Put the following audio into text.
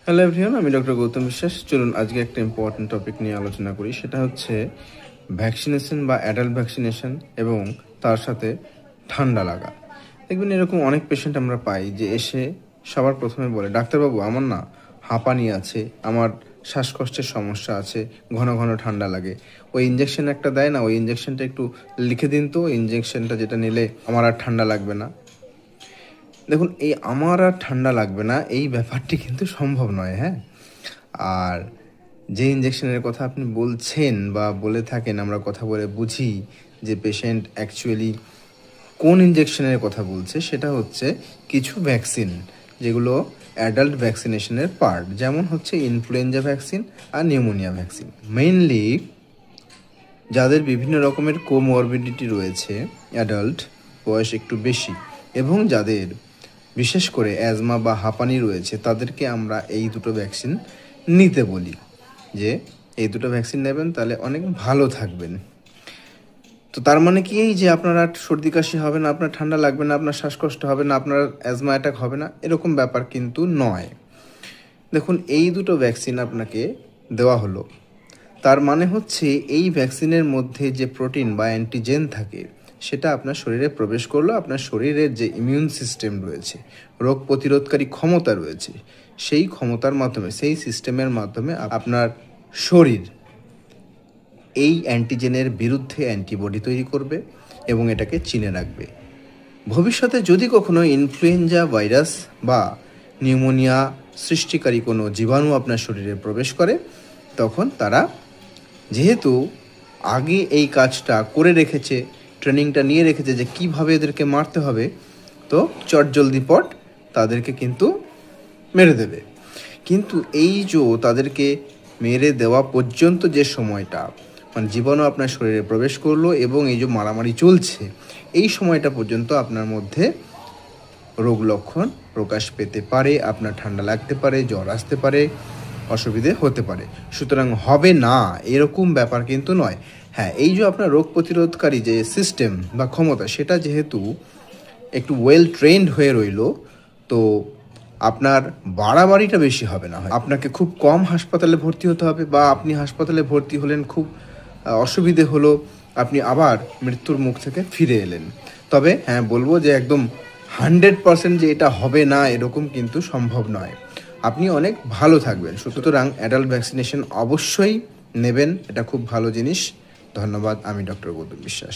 Hello everyone, আমি doctor Gautam বিশ্বাস। চলুন আজকে একটা ইম্পর্টেন্ট টপিক নিয়ে আলোচনা করি। সেটা হচ্ছে ভ্যাকসিনেশন বা অ্যাডাল্ট ভ্যাকসিনেশন এবং তার সাথে ঠান্ডা লাগা। দেখবেন এরকম অনেক পেশেন্ট আমরা পাই যে এসে সবার প্রথমে বলে, ডাক্তারবাবু আমার না হাঁপানি আছে, আমার শ্বাসকষ্টের সমস্যা আছে, ঘন ঘন ঠান্ডা লাগে, ওই ইঞ্জেকশন একটা দেয় না, ওই ইঞ্জেকশনটা একটু লিখে দিন তো, ইঞ্জেকশনটা যেটা নিলে আমার আর ঠান্ডা লাগবে না। দেখুন, এই আমার আর ঠান্ডা লাগবে না এই ব্যাপারটি কিন্তু সম্ভব নয়। হ্যাঁ, আর যে ইঞ্জেকশনের কথা আপনি বলছেন বা বলে থাকেন, আমরা কথা বলে বুঝি যে পেশেন্ট অ্যাকচুয়ালি কোন ইঞ্জেকশনের কথা বলছে। সেটা হচ্ছে কিছু ভ্যাকসিন যেগুলো অ্যাডাল্ট ভ্যাকসিনেশনের পার্ট, যেমন হচ্ছে ইনফ্লুয়েঞ্জা ভ্যাকসিন আর নিউমোনিয়া ভ্যাকসিন। মেইনলি যাদের বিভিন্ন রকমের কোমরবিডিটি রয়েছে, অ্যাডাল্ট, বয়স একটু বেশি, এবং যাদের বিশেষ করে অ্যাজমা বা হাঁপানি রয়েছে, তাদেরকে আমরা এই দুটো ভ্যাকসিন নিতে বলি যে এই দুটো ভ্যাকসিন নেবেন, তাহলে অনেক ভালো থাকবেন। তো তার মানে কি এই যে আপনার আর সর্দি কাশি হবে না, আপনার ঠান্ডা লাগবে না, আপনার শ্বাসকষ্ট হবে না, আপনার অ্যাজমা অ্যাটাক হবে না, এরকম ব্যাপার কিন্তু নয়। দেখুন, এই দুটো ভ্যাকসিন আপনাকে দেওয়া হলো, তার মানে হচ্ছে এই ভ্যাকসিনের মধ্যে যে প্রোটিন বা অ্যান্টিজেন থাকে সেটা আপনার শরীরে প্রবেশ করলো। আপনার শরীরের যে ইমিউন সিস্টেম রয়েছে, রোগ প্রতিরোধকারী ক্ষমতা রয়েছে, সেই ক্ষমতার মাধ্যমে, সেই সিস্টেমের মাধ্যমে আপনার শরীর এই অ্যান্টিজেনের বিরুদ্ধে অ্যান্টিবডি তৈরি করবে এবং এটাকে চিনে রাখবে। ভবিষ্যতে যদি কখনো ইনফ্লুয়েঞ্জা ভাইরাস বা নিউমোনিয়া সৃষ্টিকারী কোনো জীবাণু আপনার শরীরে প্রবেশ করে, তখন তারা যেহেতু আগে এই কাজটা করে রেখেছে, ট্রেনিংটা নিয়ে রেখেছে যে কিভাবে এদেরকে মারতে হবে, তো চটজলদি পট তাদেরকে কিন্তু মেরে দেবে। কিন্তু এই যে তাদেরকে মেরে দেওয়া পর্যন্ত যে সময়টা, মানে জীবাণু আপনার শরীরে প্রবেশ করলো এবং এই যে মারামারি চলছে, এই সময়টা পর্যন্ত আপনার মধ্যে রোগ লক্ষণ প্রকাশ পেতে পারে, আপনার ঠান্ডা লাগতে পারে, জ্বর আসতে পারে, অসুবিধে হতে পারে। সুতরাং হবে না এরকম ব্যাপার কিন্তু নয়। হ্যাঁ, এই যে আপনার রোগ প্রতিরোধকারী যে সিস্টেম বা ক্ষমতা, সেটা যেহেতু একটু ওয়েল ট্রেন্ড হয়ে রইল, তো আপনার বাড়াবাড়িটা বেশি হবে না। আপনাকে খুব কম হাসপাতালে ভর্তি হতে হবে, বা আপনি হাসপাতালে ভর্তি হলেন, খুব অসুবিধে হলো, আপনি আবার মৃত্যুর মুখ থেকে ফিরে এলেন। তবে হ্যাঁ, বলবো যে একদম 100% যে এটা হবে না এরকম কিন্তু সম্ভব নয়। আপনি অনেক ভালো থাকবেন। সুতরাং অ্যাডাল্ট ভ্যাকসিনেশন অবশ্যই নেবেন, এটা খুব ভালো জিনিস। ধন্যবাদ। আমি ডক্টর গৌতম বিশ্বাস।